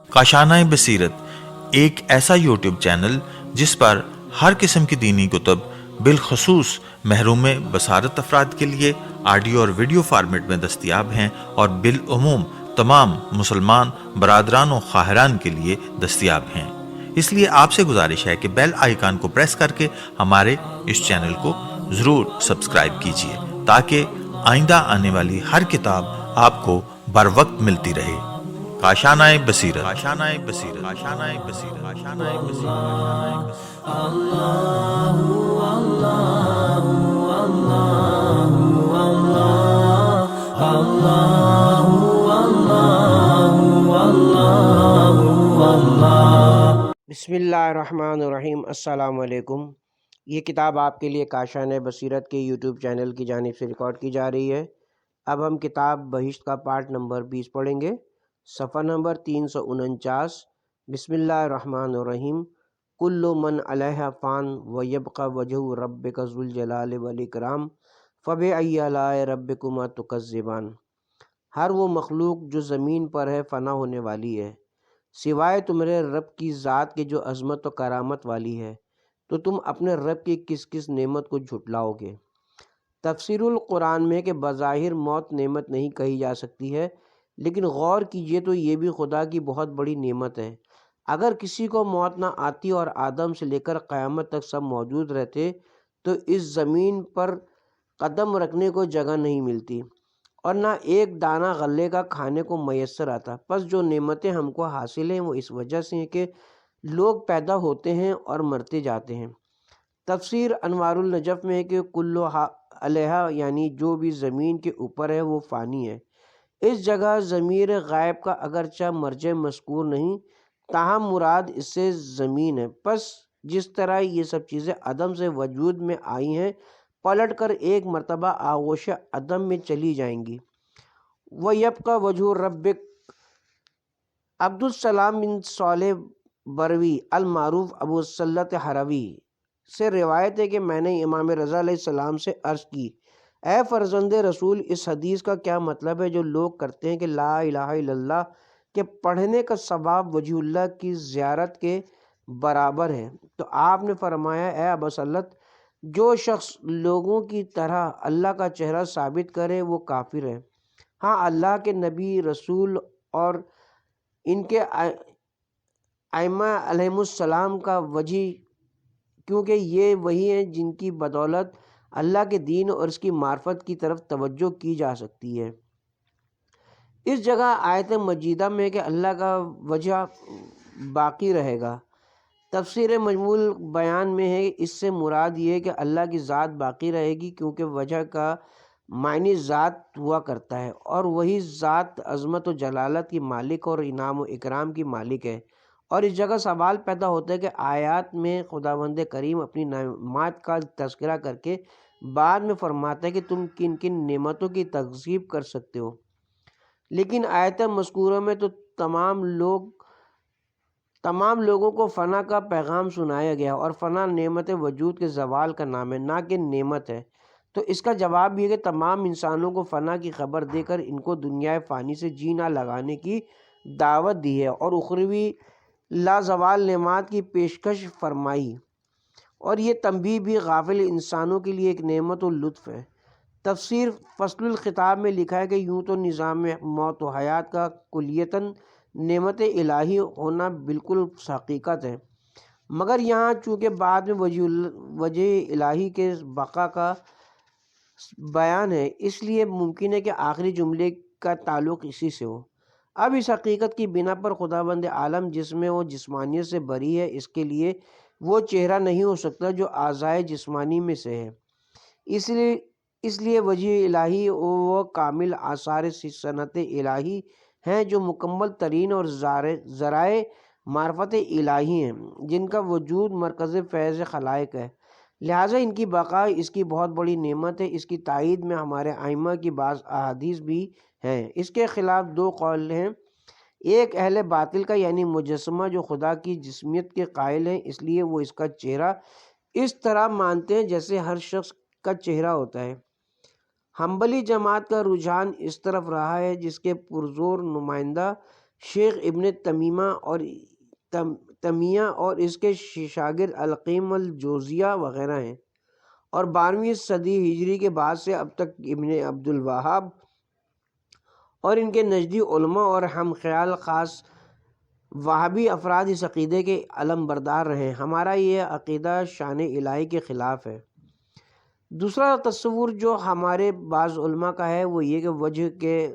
کاشانۂ بصیرت ایک ایسا یوٹیوب چینل جس پر ہر قسم کی دینی کتب بالخصوص محروم بصارت افراد کے لیے آڈیو اور ویڈیو فارمیٹ میں دستیاب ہیں اور بالعموم تمام مسلمان برادران و خواہران کے لیے دستیاب ہیں۔ اس لیے آپ سے گزارش ہے کہ بیل آئیکن کو پریس کر کے ہمارے اس چینل کو ضرور سبسکرائب کیجیے تاکہ آئندہ آنے والی ہر کتاب آپ کو بر وقت ملتی رہے۔ کاشانۂ بصیرت، کاشانۂ بصیرت، کاشانۂ بصیرت، کاشانۂ بصیرت۔ بسم اللہ الرحمن الرحیم۔ السلام علیکم۔ یہ کتاب آپ کے لیے کاشانۂ بصیرت کے یوٹیوب چینل کی جانب سے ریکارڈ کی جا رہی ہے۔ اب ہم کتاب بہشت کا پارٹ نمبر 20 پڑھیں گے، صفحہ نمبر 349۔ بسم اللہ الرحمن الرحیم۔ کل من علیہا فان ویبقى وجہ ربک ذو الجلال والاکرام فبأی آلاء ربکما تکذبان۔ ہر وہ مخلوق جو زمین پر ہے فنا ہونے والی ہے، سوائے تمہارے رب کی ذات کے جو عظمت و کرامت والی ہے، تو تم اپنے رب کی کس کس نعمت کو جھٹلاؤ گے۔ تفسیر القرآن میں کہ بظاہر موت نعمت نہیں کہی جا سکتی ہے، لیکن غور کیجئے تو یہ بھی خدا کی بہت بڑی نعمت ہے۔ اگر کسی کو موت نہ آتی اور آدم سے لے کر قیامت تک سب موجود رہتے تو اس زمین پر قدم رکھنے کو جگہ نہیں ملتی اور نہ ایک دانہ غلے کا کھانے کو میسر آتا۔ پس جو نعمتیں ہم کو حاصل ہیں وہ اس وجہ سے ہیں کہ لوگ پیدا ہوتے ہیں اور مرتے جاتے ہیں۔ تفسیر انوار النجف میں ہے کہ کلو علیہا یعنی جو بھی زمین کے اوپر ہے وہ فانی ہے۔ اس جگہ ضمیر غائب کا اگرچہ مرجع مذکور نہیں، تاہم مراد اس سے زمین ہے۔ پس جس طرح یہ سب چیزیں عدم سے وجود میں آئی ہیں، پلٹ کر ایک مرتبہ آغوش عدم میں چلی جائیں گی۔ وَيَبْقَى وَجْهُ رَبِّكَ۔ عبدالسلام بن صالح بروی المعروف ابو سلط ہروی سے روایت ہے کہ میں نے امام رضا علیہ السلام سے عرض کی، اے فرزند رسول، اس حدیث کا کیا مطلب ہے جو لوگ کرتے ہیں کہ لا الہ الا اللہ کے پڑھنے کا ثواب وجہ اللہ کی زیارت کے برابر ہے؟ تو آپ نے فرمایا، اے ابو سلط، جو شخص لوگوں کی طرح اللہ کا چہرہ ثابت کرے وہ کافر ہے۔ ہاں، اللہ کے نبی، رسول اور ان کے ائمہ علیہم السلام کا وجہ، کیونکہ یہ وہی ہیں جن کی بدولت اللہ کے دین اور اس کی معرفت کی طرف توجہ کی جا سکتی ہے۔ اس جگہ آیت مجیدہ میں کہ اللہ کا وجہ باقی رہے گا، تفسیر مجموع بیان میں ہے اس سے مراد یہ ہے کہ اللہ کی ذات باقی رہے گی، کیونکہ وجہ کا معنی ذات ہوا کرتا ہے اور وہی ذات عظمت و جلالت کی مالک اور انعام و اکرام کی مالک ہے۔ اور اس جگہ سوال پیدا ہوتا ہے کہ آیات میں خداوند کریم اپنی نعمات کا تذکرہ کر کے بعد میں فرماتا ہے کہ تم کن کن نعمتوں کی تکذیب کر سکتے ہو، لیکن آیت مذکورہ میں تو تمام لوگوں کو فنا کا پیغام سنایا گیا، اور فنا نعمت وجود کے زوال کا نام ہے، نہ کہ نعمت ہے۔ تو اس کا جواب یہ کہ تمام انسانوں کو فنا کی خبر دے کر ان کو دنیا فانی سے جی نہ لگانے کی دعوت دی ہے اور اخروی لازوال نعمات کی پیشکش فرمائی، اور یہ تنبیہ بھی غافل انسانوں کے لیے ایک نعمت و لطف ہے۔ تفسیر فصل الخطاب میں لکھا ہے کہ یوں تو نظام موت و حیات کا کلیتاً نعمت الہی ہونا بالکل حقیقت ہے، مگر یہاں چونکہ بعد میں وجہ الہی کے بقا کا بیان ہے، اس لیے ممکن ہے کہ آخری جملے کا تعلق اسی سے ہو۔ اب اس حقیقت کی بنا پر خداوند عالم جس میں وہ جسمانیت سے بری ہے، اس کے لیے وہ چہرہ نہیں ہو سکتا جو اعضائے جسمانی میں سے ہے۔ اس لیے وجہ الہی وہ کامل آثار صنعت الہی ہیں جو مکمل ترین اور ذرائع معرفت الہی ہیں، جن کا وجود مرکز فیض خلائق ہے، لہٰذا ان کی بقا اس کی بہت بڑی نعمت ہے۔ اس کی تائید میں ہمارے ائمہ کی بعض احادیث بھی ہیں۔ اس کے خلاف دو قول ہیں، ایک اہل باطل کا یعنی مجسمہ جو خدا کی جسمیت کے قائل ہیں، اس لیے وہ اس کا چہرہ اس طرح مانتے ہیں جیسے ہر شخص کا چہرہ ہوتا ہے۔ حنبلی جماعت کا رجحان اس طرف رہا ہے، جس کے پرزور نمائندہ شیخ ابن تیمیہ اور اس کے شاگرد القیم الجوزیہ وغیرہ ہیں، اور 12ویں صدی ہجری کے بعد سے اب تک ابن عبد الوہاب اور ان کے نجدی علماء اور ہم خیال خاص وہابی افراد اس عقیدے کے علم بردار رہے۔ ہمارا یہ عقیدہ شان الہی کے خلاف ہے۔ دوسرا تصور جو ہمارے بعض علماء کا ہے وہ یہ کہ وجہ کے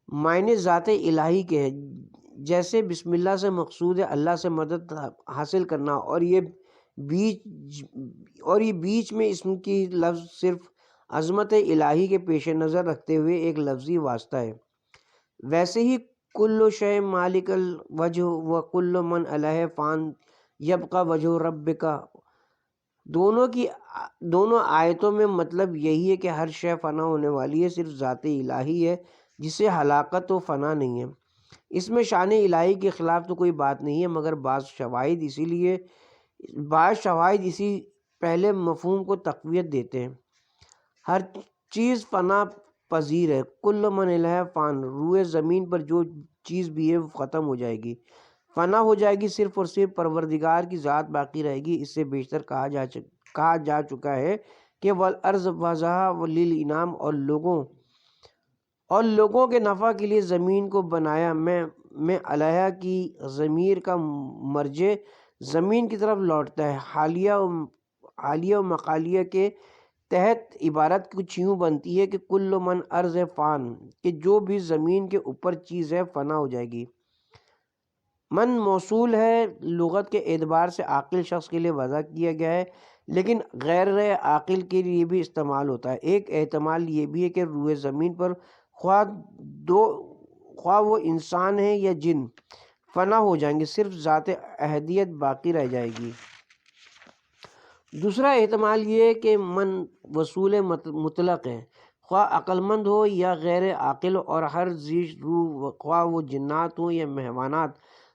معنی ذات الہی کے ہیں، جیسے بسم اللہ سے مقصود ہے اللہ سے مدد حاصل کرنا، اور یہ بیچ میں اسم کی لفظ صرف عظمت الہی کے پیش نظر رکھتے ہوئے ایک لفظی واسطہ ہے۔ ویسے ہی کل شے مالک الوجہ و کل من علیہ فان یبقى وجہ ربک، دونوں آیتوں میں مطلب یہی ہے کہ ہر شے فنا ہونے والی ہے، صرف ذات الہی ہے جسے ہلاکت و فنا نہیں ہے۔ اس میں شان الہی کے خلاف تو کوئی بات نہیں ہے، مگر بعض شواہد اسی پہلے مفہوم کو تقویت دیتے ہیں۔ ہر چیز فنا پذیر ہے، کل من علیہ فان، روئے زمین پر جو چیز بھی ہے وہ ختم ہو جائے گی، فنا ہو جائے گی، صرف اور صرف پروردگار کی ذات باقی رہے گی۔ اس سے بیشتر کہا جا چکا ہے کہ والارض وضعها للانام، اور لوگوں کے نفع کے لیے زمین کو بنایا۔ میں علیہ کی ضمیر کا مرجع زمین کی طرف لوٹتا ہے۔ حالیہ و مقالیہ کے تحت عبارت کچھ یوں بنتی ہے کہ کل من ارض فان، کہ جو بھی زمین کے اوپر چیز ہے فنا ہو جائے گی۔ من موصول ہے، لغت کے اعتبار سے عاقل شخص کے لیے وضع کیا گیا ہے، لیکن غیر عاقل کے لیے بھی استعمال ہوتا ہے۔ ایک احتمال یہ بھی ہے کہ روئے زمین پر خواہ وہ انسان ہے یا جن فنا ہو جائیں گے، صرف ذات احدیت باقی رہ جائے گی۔ دوسرا احتمال یہ ہے کہ من وصول مطلق ہے، خواہ عقل مند ہو یا غیر عاقل، اور ہر ذی روح، خواہ وہ جنات ہوں یا حیوانات،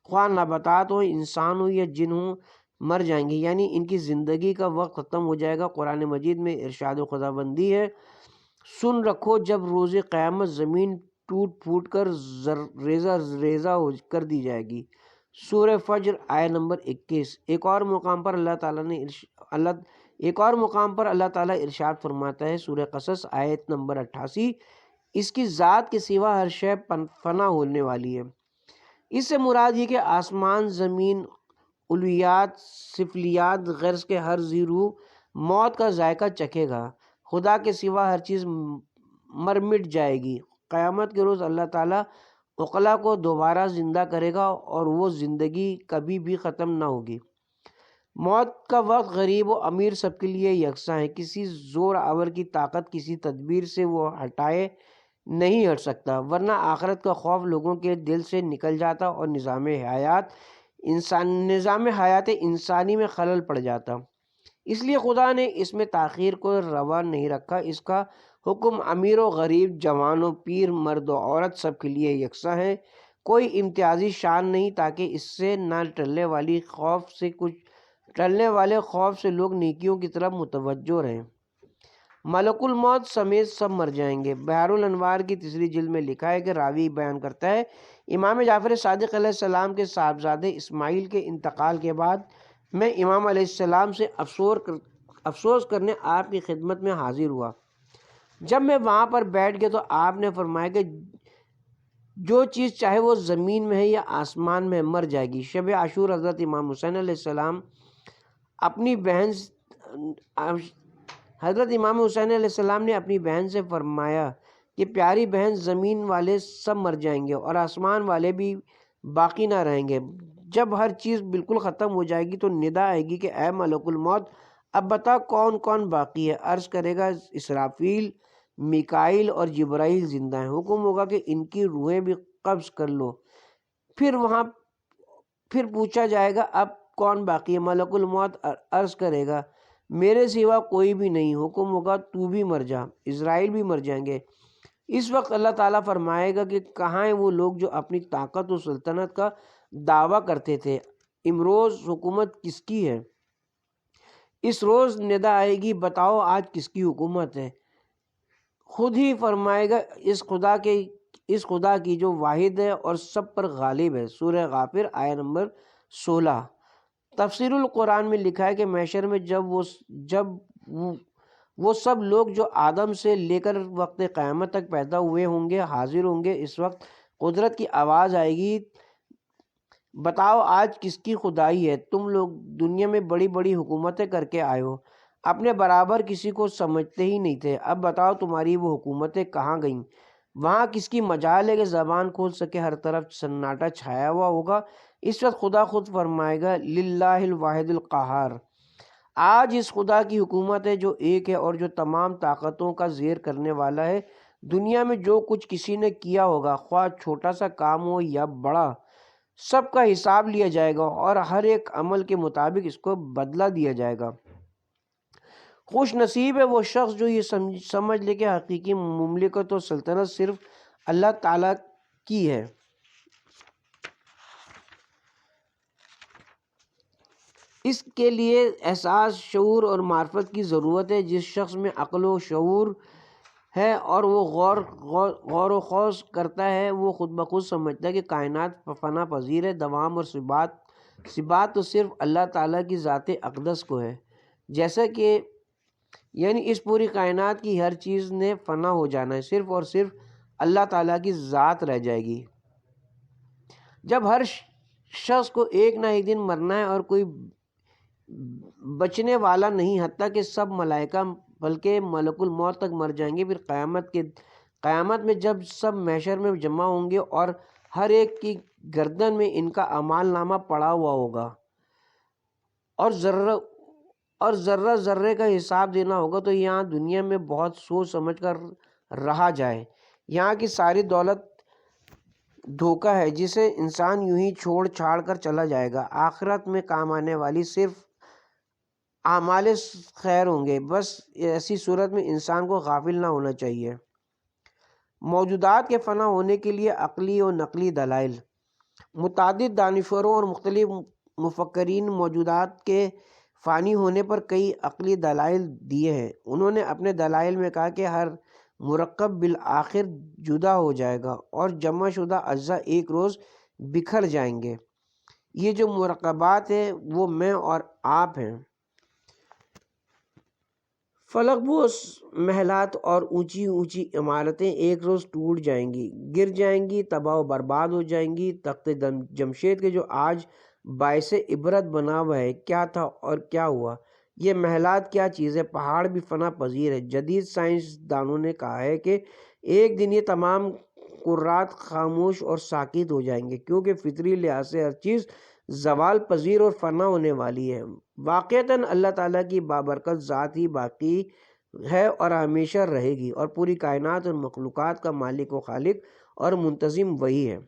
خواہ نباتات ہوں، انسان ہوں یا جن ہوں، مر جائیں گے، یعنی ان کی زندگی کا وقت ختم ہو جائے گا۔ قرآن مجید میں ارشاد خداوندی ہے، سن رکھو جب روز قیامت زمین ٹوٹ پھوٹ کر ریزہ ریزہ کر دی جائے گی۔ سورہ فجر آیت نمبر 21۔ ایک اور مقام پر اللہ تعالیٰ ارشاد فرماتا ہے، سورہ قصص آیت نمبر 88، اس کی ذات کے سوا ہر شے فنا ہونے والی ہے۔ اس سے مراد یہ کہ آسمان، زمین، علویات، سفلیات، غرض کے ہر ذی روح موت کا ذائقہ چکھے گا۔ خدا کے سوا ہر چیز مر مٹ جائے گی۔ قیامت کے روز اللہ تعالیٰ عقلا کو دوبارہ زندہ کرے گا اور وہ زندگی کبھی بھی ختم نہ ہوگی۔ موت کا وقت غریب و امیر سب کے لیے یکساں ہے، کسی زور آور کی طاقت، کسی تدبیر سے وہ ہٹائے نہیں ہٹ سکتا، ورنہ آخرت کا خوف لوگوں کے دل سے نکل جاتا اور نظام حیات انسانی میں خلل پڑ جاتا۔ اس لیے خدا نے اس میں تاخیر کو روا نہیں رکھا۔ اس کا حکم امیر و غریب، جوان و پیر، مرد و عورت سب کے لیے یکساں ہے، کوئی امتیازی شان نہیں، تاکہ اس سے نہ ٹلنے والے خوف سے لوگ نیکیوں کی طرف متوجہ رہیں۔ ملک الموت سمیت سب مر جائیں گے۔ بحر الانوار کی تیسری جلد میں لکھا ہے کہ راوی بیان کرتا ہے، امام جعفر صادق علیہ السلام کے صاحبزادے اسماعیل کے انتقال کے بعد میں امام علیہ السلام سے افسوس کرنے آپ کی خدمت میں حاضر ہوا۔ جب میں وہاں پر بیٹھ گیا تو آپ نے فرمایا کہ جو چیز چاہے وہ زمین میں ہے یا آسمان میں مر جائے گی۔ شب عاشور حضرت امام حسین علیہ السلام نے اپنی بہن سے فرمایا کہ پیاری بہن، زمین والے سب مر جائیں گے اور آسمان والے بھی باقی نہ رہیں گے۔ جب ہر چیز بالکل ختم ہو جائے گی تو ندا آئے گی کہ اے ملک الموت، اب بتا کون کون باقی ہے؟ عرض کرے گا اسرافیل، میکائیل اور جبرائیل زندہ ہیں۔ حکم ہوگا کہ ان کی روحیں بھی قبض کر لو۔ پھر پوچھا جائے گا اب کون باقی ہے؟ ملک الموت عرض کرے گا میرے سوا کوئی بھی نہیں۔ حکم ہوگا تو بھی مر جا، اسرائیل بھی مر جائیں گے۔ اس وقت اللہ تعالیٰ فرمائے گا کہ کہاں ہیں وہ لوگ جو اپنی طاقت و سلطنت کا دعویٰ کرتے تھے؟ امروز حکومت کس کی ہے؟ اس روز ندا آئے گی، بتاؤ آج کس کی حکومت ہے؟ خود ہی فرمائے گا اس خدا کی جو واحد ہے اور سب پر غالب ہے۔ سورہ غافر آیہ نمبر 16۔ تفسیر القرآن میں لکھا ہے کہ محشر میں جب وہ سب لوگ جو آدم سے لے کر وقت قیامت تک پیدا ہوئے ہوں گے حاضر ہوں گے، اس وقت قدرت کی آواز آئے گی، بتاؤ آج کس کی خدائی ہے؟ تم لوگ دنیا میں بڑی بڑی حکومتیں کر کے آئے ہو، اپنے برابر کسی کو سمجھتے ہی نہیں تھے، اب بتاؤ تمہاری وہ حکومتیں کہاں گئیں؟ وہاں کس کی مجال ہے کہ زبان کھول سکے؟ ہر طرف سناٹا چھایا ہوا ہوگا۔ اس وقت خدا خود فرمائے گا للہ الواحد القہار، آج اس خدا کی حکومت ہے جو ایک ہے اور جو تمام طاقتوں کا زیر کرنے والا ہے۔ دنیا میں جو کچھ کسی نے کیا ہوگا، خواہ چھوٹا سا کام ہو یا بڑا، سب کا حساب لیا جائے گا اور ہر ایک عمل کے مطابق اس کو بدلہ دیا جائے گا۔ خوش نصیب ہے وہ شخص جو یہ سمجھ لے کہ حقیقی مملکت و سلطنت صرف اللہ تعالیٰ کی ہے۔ اس کے لیے احساس، شعور اور معرفت کی ضرورت ہے۔ جس شخص میں عقل و شعور ہے اور وہ غور و خوض کرتا ہے، وہ خود بخود سمجھتا ہے کہ کائنات فنا پذیر ہے، دوام اور ثبات تو صرف اللہ تعالیٰ کی ذات اقدس کو ہے، جیسا کہ یعنی اس پوری کائنات کی ہر چیز نے فنا ہو جانا ہے، صرف اور صرف اللہ تعالیٰ کی ذات رہ جائے گی۔ جب ہر شخص کو ایک نہ ایک دن مرنا ہے اور کوئی بچنے والا نہیں، حتیٰ کہ سب ملائکہ بلکہ ملک الموت تک مر جائیں گے، پھر قیامت میں جب سب محشر میں جمع ہوں گے اور ہر ایک کی گردن میں ان کا اعمال نامہ پڑا ہوا ہوگا اور ذرہ ذرے کا حساب دینا ہوگا، تو یہاں دنیا میں بہت سوچ سمجھ کر رہا جائے۔ یہاں کی ساری دولت دھوکہ ہے جسے انسان یوں ہی چھوڑ چھاڑ کر چلا جائے گا۔ آخرت میں کام آنے والی صرف اعمال خیر ہوں گے۔ بس ایسی صورت میں انسان کو غافل نہ ہونا چاہیے۔ موجودات کے فنا ہونے کے لیے عقلی و نقلی دلائل۔ متعدد دانشوروں اور مختلف مفکرین موجودات کے فانی ہونے پر کئی عقلی دلائل دیے ہیں۔ انہوں نے اپنے دلائل میں کہا کہ ہر مرکب بالآخر جدا ہو جائے گا اور جمع شدہ اجزاء ایک روز بکھر جائیں گے۔ یہ جو مرکبات ہیں وہ میں اور آپ ہیں۔ فلک بوس محلات اور اونچی اونچی عمارتیں ایک روز ٹوٹ جائیں گی، گر جائیں گی، تباہ و برباد ہو جائیں گی۔ تخت جمشید کے جو آج باعث عبرت بنا ہوا ہے، کیا تھا اور کیا ہوا؟ یہ محلات کیا چیز ہے؟ پہاڑ بھی فنا پذیر ہے۔ جدید سائنس دانوں نے کہا ہے کہ ایک دن یہ تمام قرات خاموش اور ساکت ہو جائیں گے، کیونکہ فطری لحاظ سے ہر چیز زوال پذیر اور فنا ہونے والی ہے۔ واقعتاً اللہ تعالیٰ کی بابرکت ذات ہی باقی ہے اور ہمیشہ رہے گی، اور پوری کائنات اور مخلوقات کا مالک و خالق اور منتظم وہی ہے۔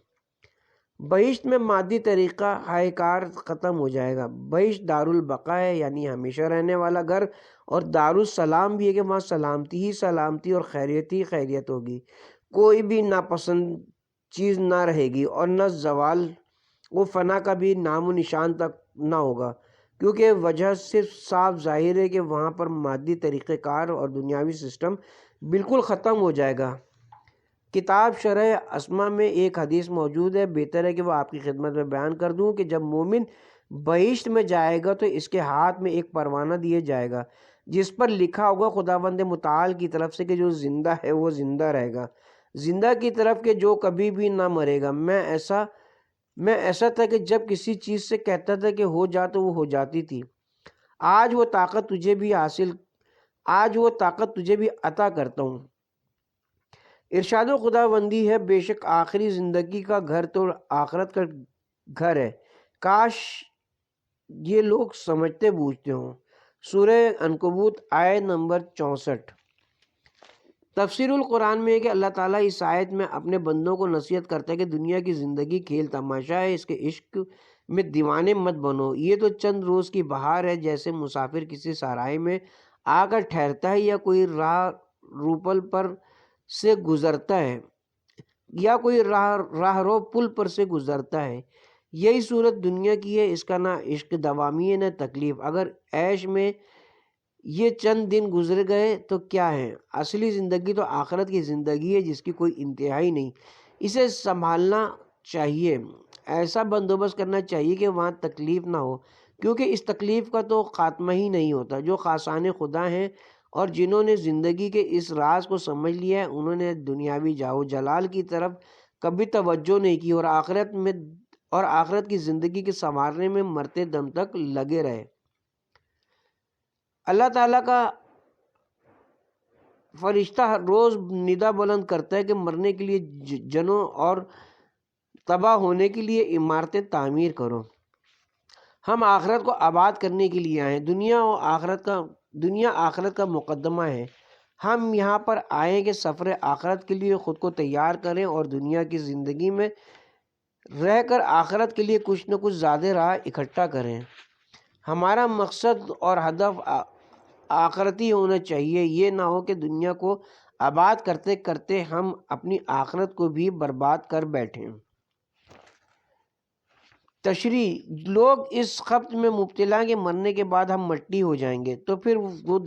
بہشت میں مادی طریقہ ہائے کار ختم ہو جائے گا۔ بہشت دار البقا ہے، یعنی ہمیشہ رہنے والا گھر، اور دار السلام بھی ہے کہ وہاں سلامتی ہی سلامتی اور خیریت ہی خیریت ہوگی۔ کوئی بھی ناپسند چیز نہ رہے گی اور نہ زوال و فنا کا بھی نام و نشان تک نہ ہوگا، کیونکہ وجہ صرف صاف ظاہر ہے کہ وہاں پر مادی طریقہ کار اور دنیاوی سسٹم بالکل ختم ہو جائے گا۔ کتاب شرح اسما میں ایک حدیث موجود ہے، بہتر ہے کہ وہ آپ کی خدمت میں بیان کر دوں کہ جب مومن بہشت میں جائے گا تو اس کے ہاتھ میں ایک پروانہ دیا جائے گا جس پر لکھا ہوگا خداوند متعال کی طرف سے کہ جو زندہ ہے وہ زندہ رہے گا، زندہ کی طرف کہ جو کبھی بھی نہ مرے گا۔ میں ایسا تھا کہ جب کسی چیز سے کہتا تھا کہ ہو جا تو وہ ہو جاتی تھی۔ آج وہ طاقت تجھے بھی عطا کرتا ہوں۔ ارشاد و خداوندی ہے، بے شک آخری زندگی کا گھر تو آخرت کا گھر ہے، کاش یہ لوگ سمجھتے بوجھتے ہوں۔ سورہ عنکبوت آیت نمبر 64۔ تفسیر القرآن میں ہے کہ اللہ تعالیٰ اس آیت میں اپنے بندوں کو نصیحت کرتا ہے کہ دنیا کی زندگی کھیل تماشا ہے، اس کے عشق میں دیوانے مت بنو۔ یہ تو چند روز کی بہار ہے، جیسے مسافر کسی سرائے میں آ کر ٹھہرتا ہے یا کوئی روپل پر سے گزرتا ہے یا کوئی راہرو پل پر سے گزرتا ہے۔ یہی صورت دنیا کی ہے، اس کا نہ عشق دوامی ہے نہ تکلیف۔ اگر عیش میں یہ چند دن گزر گئے تو کیا ہے، اصلی زندگی تو آخرت کی زندگی ہے جس کی کوئی انتہائی نہیں۔ اسے سنبھالنا چاہیے، ایسا بندوبست کرنا چاہیے کہ وہاں تکلیف نہ ہو، کیونکہ اس تکلیف کا تو خاتمہ ہی نہیں ہوتا۔ جو خاصان خدا ہیں اور جنہوں نے زندگی کے اس راز کو سمجھ لیا ہے، انہوں نے دنیاوی جاہ و جلال کی طرف کبھی توجہ نہیں کی اور آخرت کی زندگی کے سنوارنے میں مرتے دم تک لگے رہے۔ اللہ تعالیٰ کا فرشتہ ہر روز ندا بلند کرتا ہے کہ مرنے کے لیے جنوں اور تباہ ہونے کے لیے عمارتیں تعمیر کرو۔ ہم آخرت کو آباد کرنے کے لیے آئے ہیں۔ دنیا آخرت کا مقدمہ ہے۔ ہم یہاں پر آئے کہ سفر آخرت کے لیے خود کو تیار کریں اور دنیا کی زندگی میں رہ کر آخرت کے لیے کچھ نہ کچھ زیادہ راہ اکٹھا کریں۔ ہمارا مقصد اور ہدف آخرتی ہونا چاہیے، یہ نہ ہو کہ دنیا کو آباد کرتے کرتے ہم اپنی آخرت کو بھی برباد کر بیٹھیں۔ تشریح: لوگ اس خبط میں مبتلا کہ مرنے کے بعد ہم مٹی ہو جائیں گے، تو پھر وہ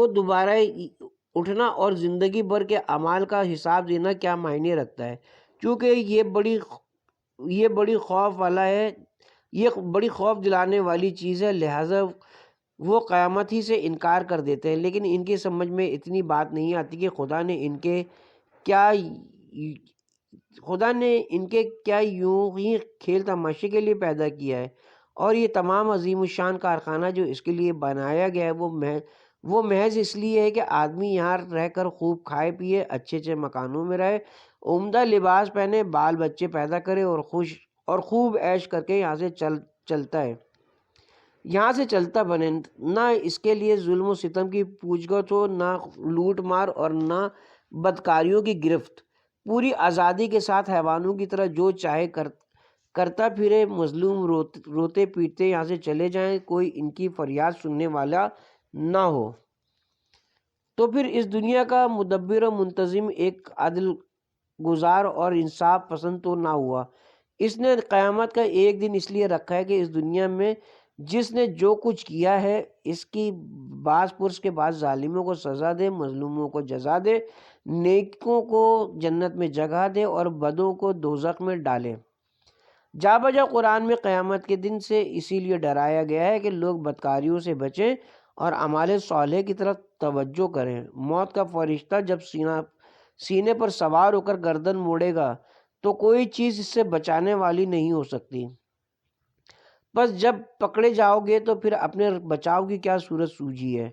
دوبارہ اٹھنا اور زندگی بھر کے اعمال کا حساب دینا کیا معنی رکھتا ہے؟ چونکہ یہ بڑی خوف دلانے والی چیز ہے، لہٰذا وہ قیامت ہی سے انکار کر دیتے ہیں۔ لیکن ان کی سمجھ میں اتنی بات نہیں آتی کہ خدا نے ان کے کیا یوں ہی کھیل تماشے کے لیے پیدا کیا ہے، اور یہ تمام عظیم الشان کارخانہ جو اس کے لیے بنایا گیا ہے وہ محض اس لیے ہے کہ آدمی یہاں رہ کر خوب کھائے پیے، اچھے اچھے مکانوں میں رہے، عمدہ لباس پہنے، بال بچے پیدا کرے اور خوب عیش کر کے یہاں سے چلتا بنے، نہ اس کے لیے ظلم و ستم کی پوچھ گچھ ہو، نہ لوٹ مار اور نہ بدکاریوں کی گرفت۔ پوری آزادی کے ساتھ حیوانوں کی طرح جو چاہے کرتا پھرے، مظلوم روتے پیٹتے یہاں سے چلے جائیں، کوئی ان کی فریاد سننے والا نہ ہو۔ تو پھر اس دنیا کا مدبر و منتظم ایک عدل گزار اور انصاف پسند تو نہ ہوا۔ اس نے قیامت کا ایک دن اس لیے رکھا ہے کہ اس دنیا میں جس نے جو کچھ کیا ہے اس کی باز پرس کے بعد ظالموں کو سزا دے، مظلوموں کو جزا دے، نیکوں کو جنت میں جگہ دے اور بدوں کو دوزخ میں ڈالے۔ جا بجا قرآن میں قیامت کے دن سے اسی لیے ڈرایا گیا ہے کہ لوگ بدکاریوں سے بچیں اور اعمال صالح کی طرف توجہ کریں۔ موت کا فرشتہ جب سینے پر سوار ہو کر گردن موڑے گا تو کوئی چیز اس سے بچانے والی نہیں ہو سکتی۔ بس جب پکڑے جاؤ گے تو پھر اپنے بچاؤ کی کیا صورت سوجی ہے؟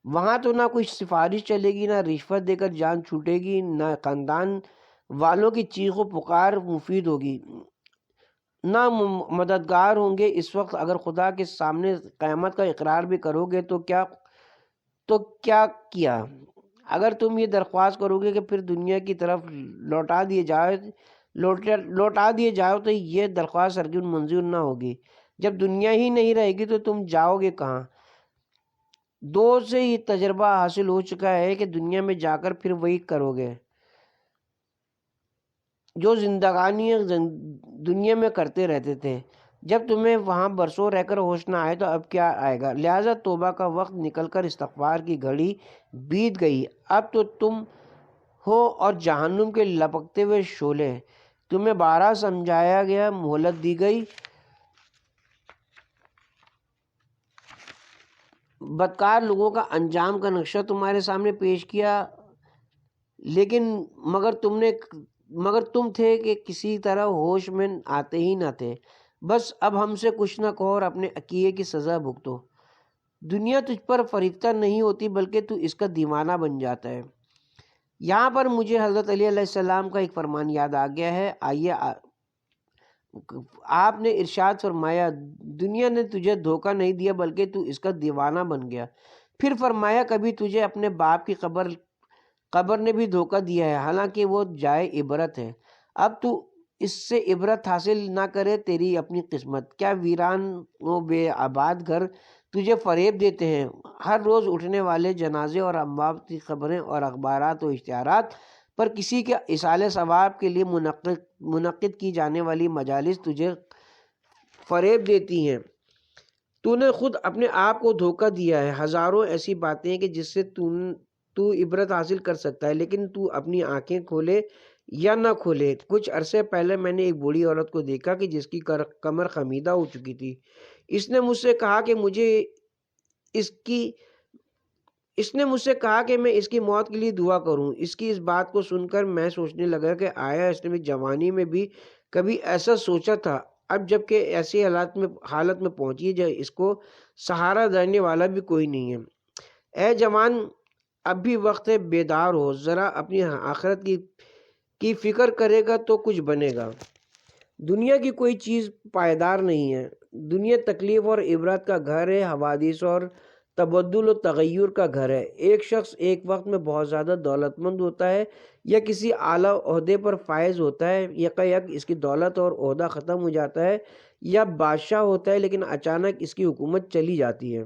وہاں تو نہ کوئی سفارش چلے گی، نہ رشوت دے کر جان چھوٹے گی، نہ خاندان والوں کی چیخ و پکار مفید ہوگی، نہ مددگار ہوں گے۔ اس وقت اگر خدا کے سامنے قیامت کا اقرار بھی کرو گے تو کیا کیا؟ اگر تم یہ درخواست کرو گے کہ پھر دنیا کی طرف لوٹا دیے جاؤ تو یہ درخواست ہرگز منظور نہ ہوگی۔ جب دنیا ہی نہیں رہے گی تو تم جاؤ گے کہاں؟ دور سے یہ تجربہ حاصل ہو چکا ہے کہ دنیا میں جا کر پھر وہی کرو گے جو زندگانی دنیا میں کرتے رہتے تھے۔ جب تمہیں وہاں برسوں رہ کر ہوش نہ آئے تو اب کیا آئے گا؟ لہٰذا توبہ کا وقت نکل کر استغفار کی گھڑی بیت گئی۔ اب تو تم ہو اور جہنم کے لپکتے ہوئے شعلے۔ تمہیں بارہا سمجھایا گیا، مہلت دی گئی، بدکار لوگوں کا انجام کا نقشہ تمہارے سامنے پیش کیا، لیکن مگر تم تھے کہ کسی طرح ہوش میں آتے ہی نہ تھے۔ بس اب ہم سے کچھ نہ کہو اور اپنے عقیدے کی سزا بھگتو۔ دنیا تجھ پر فریفتہ نہیں ہوتی بلکہ تو اس کا دیوانہ بن جاتا ہے۔ یہاں پر مجھے حضرت علی علیہ السلام کا ایک فرمان یاد آ گیا ہے۔ آئیے آپ نے ارشاد فرمایا، دنیا نے تجھے دھوکہ نہیں دیا بلکہ تو اس کا دیوانہ بن گیا۔ پھر فرمایا، کبھی تجھے اپنے باپ کی قبر نے بھی دھوکہ دیا ہے، حالانکہ وہ جائے عبرت ہے۔ اب تو اس سے عبرت حاصل نہ کرے تیری اپنی قسمت۔ کیا ویران و بے آباد گھر تجھے فریب دیتے ہیں؟ ہر روز اٹھنے والے جنازے اور اموات کی خبریں اور اخبارات و اشتہارات پر کسی کے ایصال ثواب کے لیے منعقد کی جانے والی مجالس تجھے فریب دیتی ہیں۔ تو نے خود اپنے آپ کو دھوکہ دیا ہے۔ ہزاروں ایسی باتیں ہیں کہ جس سے تو عبرت حاصل کر سکتا ہے، لیکن تو اپنی آنکھیں کھولے یا نہ کھولے۔ کچھ عرصے پہلے میں نے ایک بوڑھی عورت کو دیکھا کہ جس کی کمر خمیدہ ہو چکی تھی۔ اس نے مجھ سے کہا کہ میں اس کی موت کے لیے دعا کروں۔ اس کی اس بات کو سن کر میں سوچنے لگا کہ آیا اس نے جوانی میں بھی کبھی ایسا سوچا تھا؟ اب جب کہ ایسی حالت میں پہنچی ہے جب اس کو سہارا دینے والا بھی کوئی نہیں ہے۔ اے جوان، اب بھی وقت ہے، بیدار ہو، ذرا اپنی آخرت کی فکر کرے گا تو کچھ بنے گا۔ دنیا کی کوئی چیز پائیدار نہیں ہے۔ دنیا تکلیف اور عبرت کا گھر ہے، حوادث اور تبدل و تغیر کا گھر ہے۔ ایک شخص ایک وقت میں بہت زیادہ دولت مند ہوتا ہے یا کسی اعلیٰ عہدے پر فائز ہوتا ہے، یک اس کی دولت اور عہدہ ختم ہو جاتا ہے، یا بادشاہ ہوتا ہے لیکن اچانک اس کی حکومت چلی جاتی ہے۔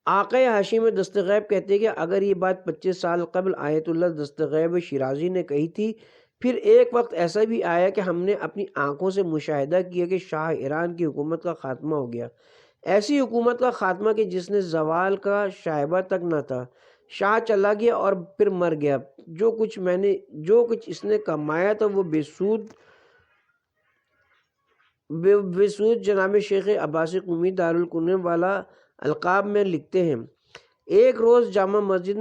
آقا ہاشم دستغیب کہتے ہیں کہ اگر یہ بات 25 سال قبل آیت اللہ دستغیب شیرازی نے کہی تھی، پھر ایک وقت ایسا بھی آیا کہ ہم نے اپنی آنکھوں سے مشاہدہ کیا کہ شاہ ایران کی حکومت کا خاتمہ ہو گیا۔ ایسی حکومت کا خاتمہ کہ جس نے زوال کا شائبہ تک نہ تھا۔ شاہ چلا گیا اور پھر مر گیا۔ جو کچھ اس نے کمایا تھا وہ بے سود۔ جناب شیخ عباسی قمی دارالقنون والا القاب میں لکھتے ہیں، ایک روز جامع مسجد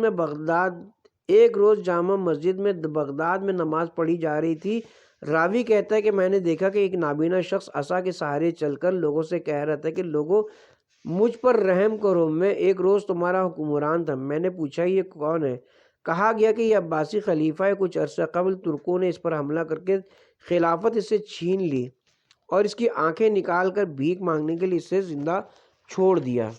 میں بغداد میں نماز پڑھی جا رہی تھی۔ راوی کہتا ہے کہ میں نے دیکھا کہ ایک نابینا شخص عصا کے سہارے چل کر لوگوں سے کہہ رہا تھا کہ لوگوں مجھ پر رحم کرو، میں ایک روز تمہارا حکمران تھا۔ میں نے پوچھا یہ کون ہے؟ کہا گیا کہ یہ عباسی خلیفہ ہے۔ کچھ عرصہ قبل ترکوں نے اس پر حملہ کر کے خلافت اس سے چھین لی اور اس کی آنکھیں نکال کر بھیک مانگنے کے لیے اسے زندہ چھوڑ دیا۔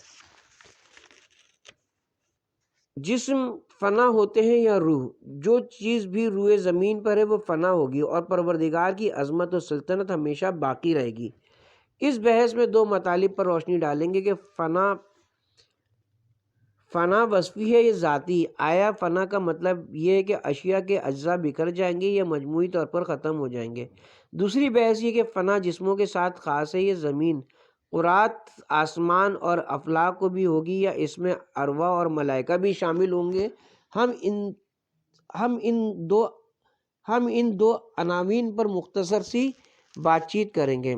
جسم فنا ہوتے ہیں یا روح؟ جو چیز بھی روئے زمین پر ہے وہ فنا ہوگی اور پروردگار کی عظمت و سلطنت ہمیشہ باقی رہے گی۔ اس بحث میں دو مطالب پر روشنی ڈالیں گے کہ فنا وصفی ہے یا ذاتی۔ آیا فنا کا مطلب یہ ہے کہ اشیاء کے اجزاء بکھر جائیں گے یا مجموعی طور پر ختم ہو جائیں گے؟ دوسری بحث یہ کہ فنا جسموں کے ساتھ خاص ہے یا زمین، قرات، آسمان اور افلاک کو بھی ہوگی، یا اس میں ارواح اور ملائکہ بھی شامل ہوں گے؟ ہم ان دو عناوین پر مختصر سی بات چیت کریں گے۔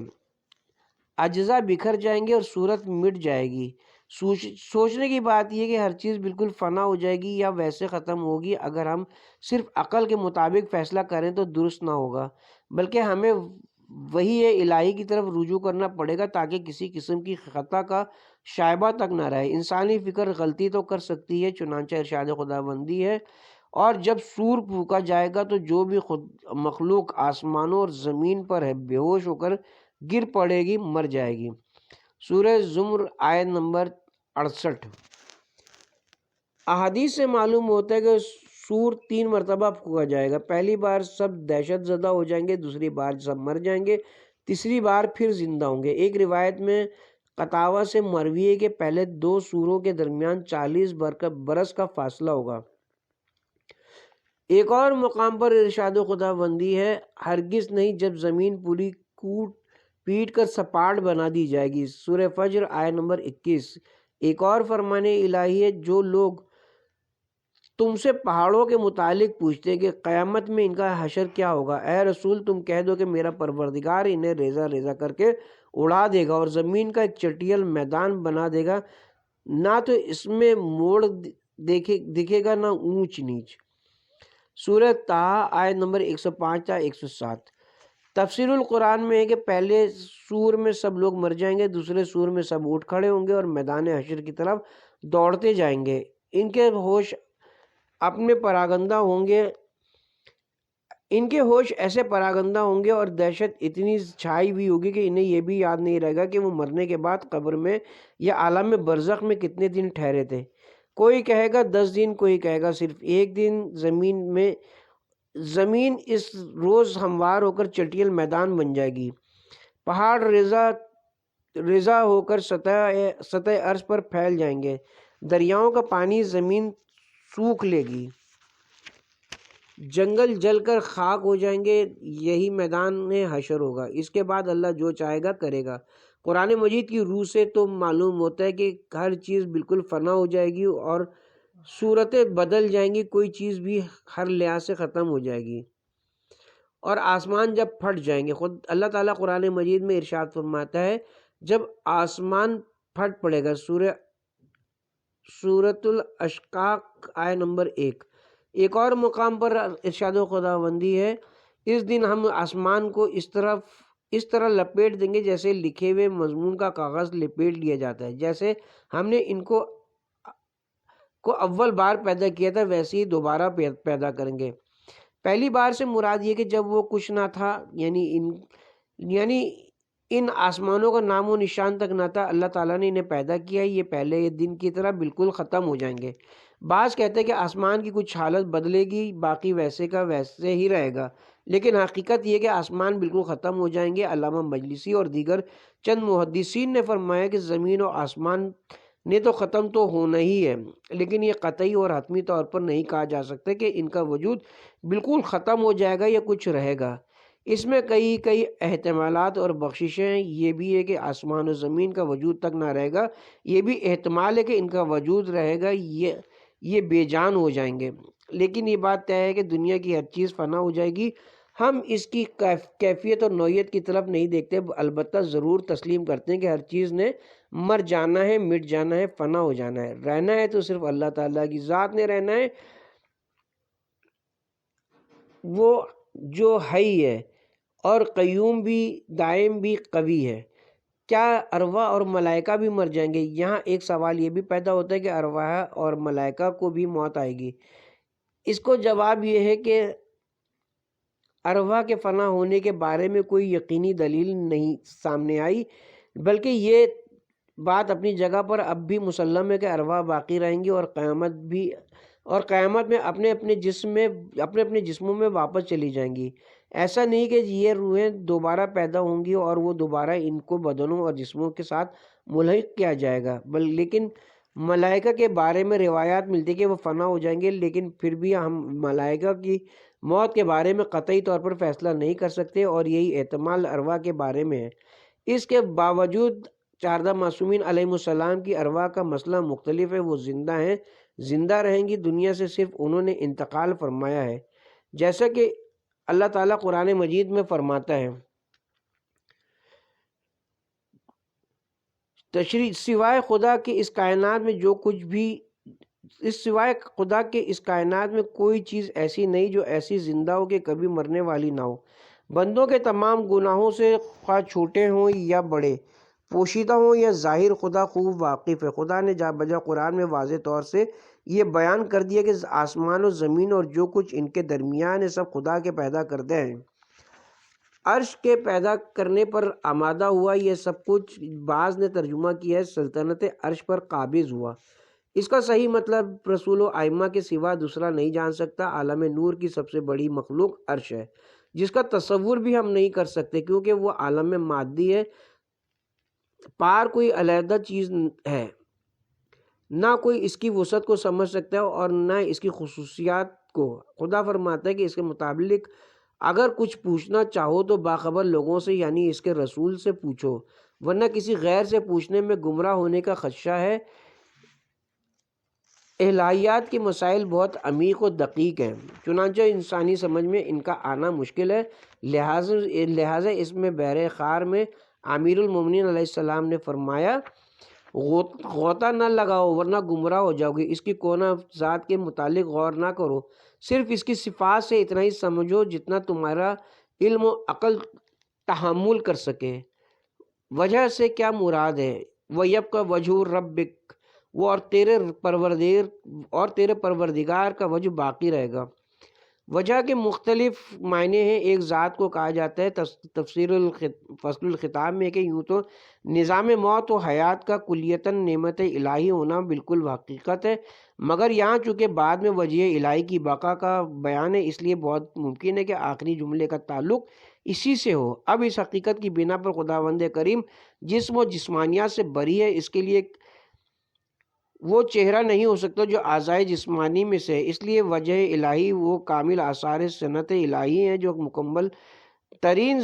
اجزاء بکھر جائیں گے اور صورت مٹ جائے گی۔ سوچنے کی بات یہ کہ ہر چیز بالکل فنا ہو جائے گی یا ویسے ختم ہوگی۔ اگر ہم صرف عقل کے مطابق فیصلہ کریں تو درست نہ ہوگا، بلکہ ہمیں وحی الہی کی طرف رجوع کرنا پڑے گا تاکہ کسی قسم کی خطا کا شائبہ تک نہ رہے۔ انسانی فکر غلطی تو کر سکتی ہے، چنانچہ ارشاد خداوندی ہے، اور جب سور پھونکا جائے گا تو جو بھی مخلوق آسمانوں اور زمین پر ہے بے ہوش ہو کر گر پڑے گی، مر جائے گی۔ سورہ زمر آیت نمبر 68۔ احادیث سے معلوم ہوتا ہے کہ سور 3 مرتبہ پھونکا جائے گا۔ پہلی بار سب دہشت زدہ ہو جائیں گے، دوسری بار سب مر جائیں گے، تیسری بار پھر زندہ ہوں گے۔ ایک روایت میں قطاوہ سے مروی ہے کہ پہلے 2 سوروں کے درمیان 40 برس کا فاصلہ ہوگا۔ ایک اور مقام پر ارشاد خداوندی ہے، ہرگز نہیں جب زمین پوری کوٹ پیٹ کر سپاٹ بنا دی جائے گی۔ سورہ فجر آیت نمبر 21۔ ایک اور فرمان الہی ہے، جو لوگ تم سے پہاڑوں کے متعلق پوچھتے ہیں کہ قیامت میں ان کا حشر کیا ہوگا، اے رسول تم کہہ دو کہ میرا پروردگار انہیں ریزہ ریزہ کر کے اڑا دے گا اور زمین کا ایک چٹیل میدان بنا دے گا، نہ تو اس میں موڑ دکھے گا نہ اونچ نیچ۔ سورہ طٰہٰ آیت نمبر 105 تا 107۔ تفسیر القرآن میں ہے کہ پہلے سور میں سب لوگ مر جائیں گے، دوسرے سور میں سب اٹھ کھڑے ہوں گے اور میدان حشر کی طرف دوڑتے جائیں گے۔ ان کے ہوش ایسے پراگندہ ہوں گے اور دہشت اتنی چھائی ہوئی ہوگی کہ انہیں یہ بھی یاد نہیں رہے گا کہ وہ مرنے کے بعد قبر میں یا عالم برزخ میں کتنے دن ٹھہرے تھے۔ کوئی کہے گا 10 دن، کوئی کہے گا صرف 1 دن۔ زمین اس روز ہموار ہو کر چٹیل میدان بن جائے گی، پہاڑ ریزہ ہو کر سطح عرض پر پھیل جائیں گے، دریاؤں کا پانی زمین سوکھ لے گی، جنگل جل کر خاک ہو جائیں گے۔ یہی میدان حشر ہوگا۔ اس کے بعد اللہ جو چاہے گا کرے گا۔ قرآن مجید کی روح سے تو معلوم ہوتا ہے کہ ہر چیز بالکل فنا ہو جائے گی اور صورتیں بدل جائیں گی، کوئی چیز بھی ہر لحاظ سے ختم ہو جائے گی، اور آسمان جب پھٹ جائیں گے، خود اللہ تعالیٰ قرآن مجید میں ارشاد فرماتا ہے جب آسمان پھٹ پڑے گا، سورۃ الاشقاق آیہ نمبر 1۔ ایک اور مقام پر ارشاد خداوندی ہے، اس دن ہم آسمان کو اس طرح لپیٹ دیں گے جیسے لکھے ہوئے مضمون کا کاغذ لپیٹ لیا جاتا ہے، جیسے ہم نے ان کو اول بار پیدا کیا تھا ویسے ہی دوبارہ پیدا کریں گے۔ پہلی بار سے مراد یہ کہ جب وہ کچھ نہ تھا، یعنی ان آسمانوں کا نام و نشان تک نہ تھا، اللہ تعالیٰ نے انہیں پیدا کیا، یہ پہلے دن کی طرح بالکل ختم ہو جائیں گے۔ بعض کہتے ہیں کہ آسمان کی کچھ حالت بدلے گی، باقی ویسے کا ویسے ہی رہے گا، لیکن حقیقت یہ کہ آسمان بالکل ختم ہو جائیں گے۔ علامہ مجلسی اور دیگر چند محدثین نے فرمایا کہ زمین و آسمان نے تو ختم تو ہونا ہی ہے، لیکن یہ قطعی اور حتمی طور پر نہیں کہا جا سکتا کہ ان کا وجود بالکل ختم ہو جائے گا یا کچھ رہے گا۔ اس میں کئی احتمالات اور بخششیں ہیں۔ یہ بھی ہے کہ آسمان و زمین کا وجود تک نہ رہے گا، یہ بھی احتمال ہے کہ ان کا وجود رہے گا، یہ بے جان ہو جائیں گے، لیکن یہ بات طے ہے کہ دنیا کی ہر چیز فنا ہو جائے گی۔ ہم اس کی کیفیت اور نوعیت کی طرف نہیں دیکھتے، البتہ ضرور تسلیم کرتے ہیں کہ ہر چیز نے مر جانا ہے، مٹ جانا ہے، فنا ہو جانا ہے۔ رہنا ہے تو صرف اللہ تعالیٰ کی ذات نے رہنا ہے، وہ جو حی ہے اور قیوم بھی، دائم بھی، قوی ہے۔ کیا ارواح اور ملائکہ بھی مر جائیں گے؟ یہاں ایک سوال یہ بھی پیدا ہوتا ہے کہ ارواح اور ملائکہ کو بھی موت آئے گی؟ اس کو جواب یہ ہے کہ ارواح کے فنا ہونے کے بارے میں کوئی یقینی دلیل نہیں سامنے آئی، بلکہ یہ بات اپنی جگہ پر اب بھی مسلم ہے کہ ارواح باقی رہیں گی اور قیامت میں اپنے اپنے جسموں میں واپس چلی جائیں گی۔ ایسا نہیں کہ یہ روحیں دوبارہ پیدا ہوں گی اور وہ دوبارہ ان کو بدنوں اور جسموں کے ساتھ ملحق کیا جائے گا، لیکن ملائکہ کے بارے میں روایات ملتی کہ وہ فنا ہو جائیں گے، لیکن پھر بھی ہم ملائکہ کی موت کے بارے میں قطعی طور پر فیصلہ نہیں کر سکتے، اور یہی احتمال ارواح کے بارے میں ہے۔ اس کے باوجود 14 معصومین علیہ السلام کی ارواح کا مسئلہ مختلف ہے۔ وہ زندہ ہیں، زندہ رہیں گی، دنیا سے صرف انہوں نے انتقال فرمایا ہے، جیسا کہ اللہ تعالیٰ قرآن مجید میں فرماتا ہے، سوائے خدا کے اس کائنات میں کوئی چیز ایسی نہیں جو ایسی زندہ ہو کہ کبھی مرنے والی نہ ہو۔ بندوں کے تمام گناہوں سے، خواہ چھوٹے ہوں یا بڑے، پوشیدہ ہوں یا ظاہر، خدا خوب واقف ہے۔ خدا نے جا بجا قرآن میں واضح طور سے یہ بیان کر دیا کہ آسمان و زمین اور جو کچھ ان کے درمیان ہے سب خدا کے پیدا کردہ ہیں۔ عرش کے پیدا کرنے پر آمادہ ہوا، یہ سب کچھ بعض نے ترجمہ کیا ہے سلطنت عرش پر قابض ہوا۔ اس کا صحیح مطلب رسول و ائمہ کے سوا دوسرا نہیں جان سکتا۔ عالم نور کی سب سے بڑی مخلوق عرش ہے، جس کا تصور بھی ہم نہیں کر سکتے، کیونکہ وہ عالم مادی ہے، پار کوئی علیحدہ چیز ہے، نہ کوئی اس کی وسعت کو سمجھ سکتا ہے اور نہ اس کی خصوصیات کو۔ خدا فرماتا ہے کہ اس کے متعلق اگر کچھ پوچھنا چاہو تو باخبر لوگوں سے، یعنی اس کے رسول سے پوچھو، ورنہ کسی غیر سے پوچھنے میں گمراہ ہونے کا خدشہ ہے۔ الہیات کے مسائل بہت عمیق و دقیق ہیں، چنانچہ انسانی سمجھ میں ان کا آنا مشکل ہے، لہٰذا اس میں بحر خار میں امیر المومنین علیہ السلام نے فرمایا، غوطہ نہ لگاؤ ورنہ گمراہ ہو جاؤ گے، اس کی کونہ ذات کے متعلق غور نہ کرو، صرف اس کی صفات سے اتنا ہی سمجھو جتنا تمہارا علم و عقل تحمل کر سکے۔ وجہ سے کیا مراد ہے؟ وَيَبْقَى وَجْهُ رَبِّكَ، وہ اور تیرے پروردگار کا وجہ باقی رہے گا۔ وجہ کے مختلف معنی ہیں۔ ایک ذات کو کہا جاتا ہے، تفسیر فصل الخطاب میں کہ یوں تو نظام موت و حیات کا کلیتاً نعمت الہی ہونا بالکل حقیقت ہے، مگر یہاں چونکہ بعد میں وجہ الہی کی بقا کا بیان ہے، اس لیے بہت ممکن ہے کہ آخری جملے کا تعلق اسی سے ہو۔ اب اس حقیقت کی بنا پر خداوند کریم جسم و جسمانیات سے بری ہے، اس کے لیے وہ چہرہ نہیں ہو سکتا جو اعضائے جسمانی میں سے ہے، اس لیے وجہ الہی وہ کامل آثار صنعت الہی ہیں جو مکمل ترین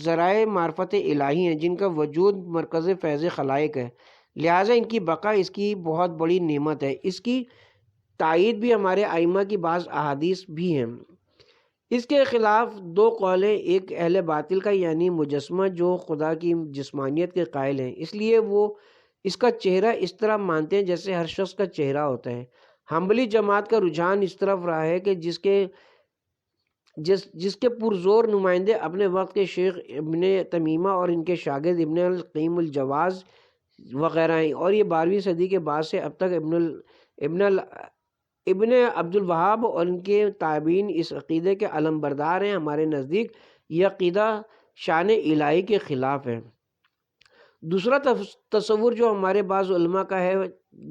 ذرائع معرفت الہی ہیں جن کا وجود مرکز فیض خلائق ہے، لہٰذا ان کی بقا اس کی بہت بڑی نعمت ہے۔ اس کی تائید بھی ہمارے ائمہ کی بعض احادیث بھی ہیں۔ اس کے خلاف دو قول ہیں، ایک اہل باطل کا یعنی مجسمہ جو خدا کی جسمانیت کے قائل ہیں، اس لیے وہ اس کا چہرہ اس طرح مانتے ہیں جیسے ہر شخص کا چہرہ ہوتا ہے۔ حنبلی جماعت کا رجحان اس طرف رہا ہے کہ جس کے پرزور نمائندے اپنے وقت کے شیخ ابن تمیمہ اور ان کے شاگرد ابن القیم الجواز وغیرہ ہیں، اور یہ 12ویں صدی کے بعد سے اب تک ابن عبد الوہاب اور ان کے تابعین اس عقیدے کے علمبردار ہیں۔ ہمارے نزدیک یہ عقیدہ شان الہی کے خلاف ہے۔ دوسرا تصور جو ہمارے بعض علماء کا ہے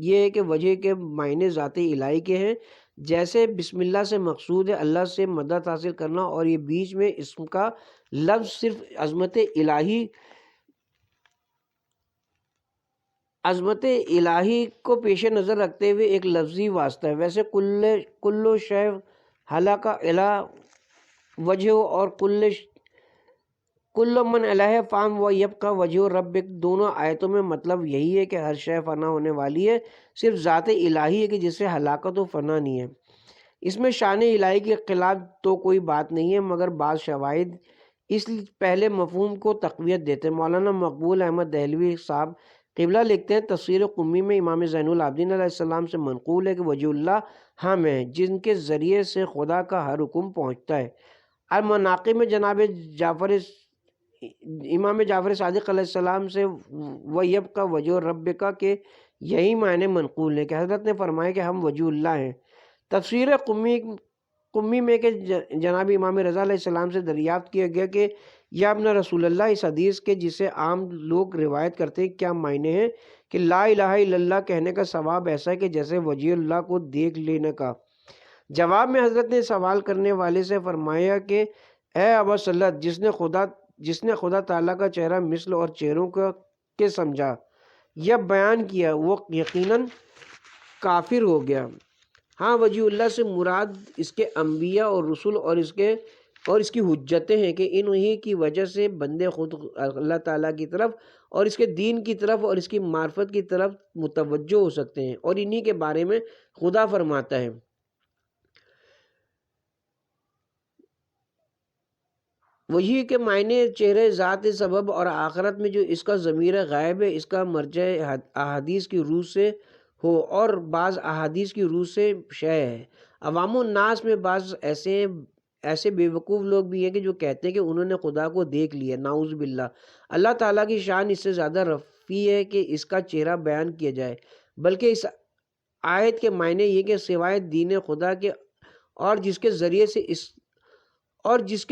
یہ ہے کہ وجہ کے معنی ذات الہی کے ہیں، جیسے بسم اللہ سے مقصود ہے اللہ سے مدد حاصل کرنا، اور یہ بیچ میں اسم کا لفظ صرف عظمت الہی کو پیش نظر رکھتے ہوئے ایک لفظی واسطہ ہے۔ ویسے کل شے ہلاک الہ وجہ اور کل من علیہ فان و یبقى وجہ ربک، دونوں آیتوں میں مطلب یہی ہے کہ ہر شے فنا ہونے والی ہے، صرف ذات الہی ہے کہ جس سے ہلاکت و فنا نہیں ہے۔ اس میں شان الہی کے خلاف تو کوئی بات نہیں ہے، مگر بعض شواہد اس پہلے مفہوم کو تقویت دیتے ہیں۔ مولانا مقبول احمد دہلوی صاحب قبلہ لکھتے ہیں تفسیر قمی میں امام زین العابدین علیہ السلام سے منقول ہے کہ وجہ اللہ ہم ہیں جن کے ذریعے سے خدا کا ہر حکم پہنچتا ہے۔ المناقب میں امام جعفر صادق علیہ السلام سے وَيَبْقَى وَجْهُ رَبِّكَ کے یہی معنی منقول ہے کہ حضرت نے فرمایا کہ ہم وجہ اللہ ہیں۔ تفسیر قمی میں کہ جناب امام رضا علیہ السلام سے دریافت کیا گیا کہ یا ابن رسول اللہ، اس حدیث کے جسے عام لوگ روایت کرتے ہیں کیا معنی ہے کہ لا الہ الا اللہ کہنے کا ثواب ایسا ہے کہ جیسے وجہ اللہ کو دیکھ لینے کا؟ جواب میں حضرت نے سوال کرنے والے سے فرمایا کہ اے ابا سلت، جس نے خدا تعالیٰ کا چہرہ مثل اور چہروں کے سمجھا یا بیان کیا وہ یقیناً کافر ہو گیا۔ ہاں، وجہ اللہ سے مراد اس کے انبیاء اور رسول اور اس کی حجتیں ہیں کہ انہی کی وجہ سے بندے خود اللہ تعالیٰ کی طرف اور اس کے دین کی طرف اور اس کی معرفت کی طرف متوجہ ہو سکتے ہیں، اور انہی کے بارے میں خدا فرماتا ہے وہی کے معنی چہرے ذات سبب، اور آخرت میں جو اس کا ضمیر غائب ہے اس کا مرجع احادیث کی روح سے ہو اور بعض احادیث کی روح سے شے ہے۔ عوام الناس میں بعض ایسے بے وقوف لوگ بھی ہیں کہ جو کہتے ہیں کہ انہوں نے خدا کو دیکھ لیا، نعوذ باللہ۔ اللہ تعالیٰ کی شان اس سے زیادہ رفیع ہے کہ اس کا چہرہ بیان کیا جائے، بلکہ اس آیت کے معنی یہ کہ سوائے دین خدا کے اور جس کے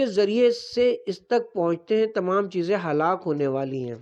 ذریعے سے اس تک پہنچتے ہیں تمام چیزیں ہلاک ہونے والی ہیں۔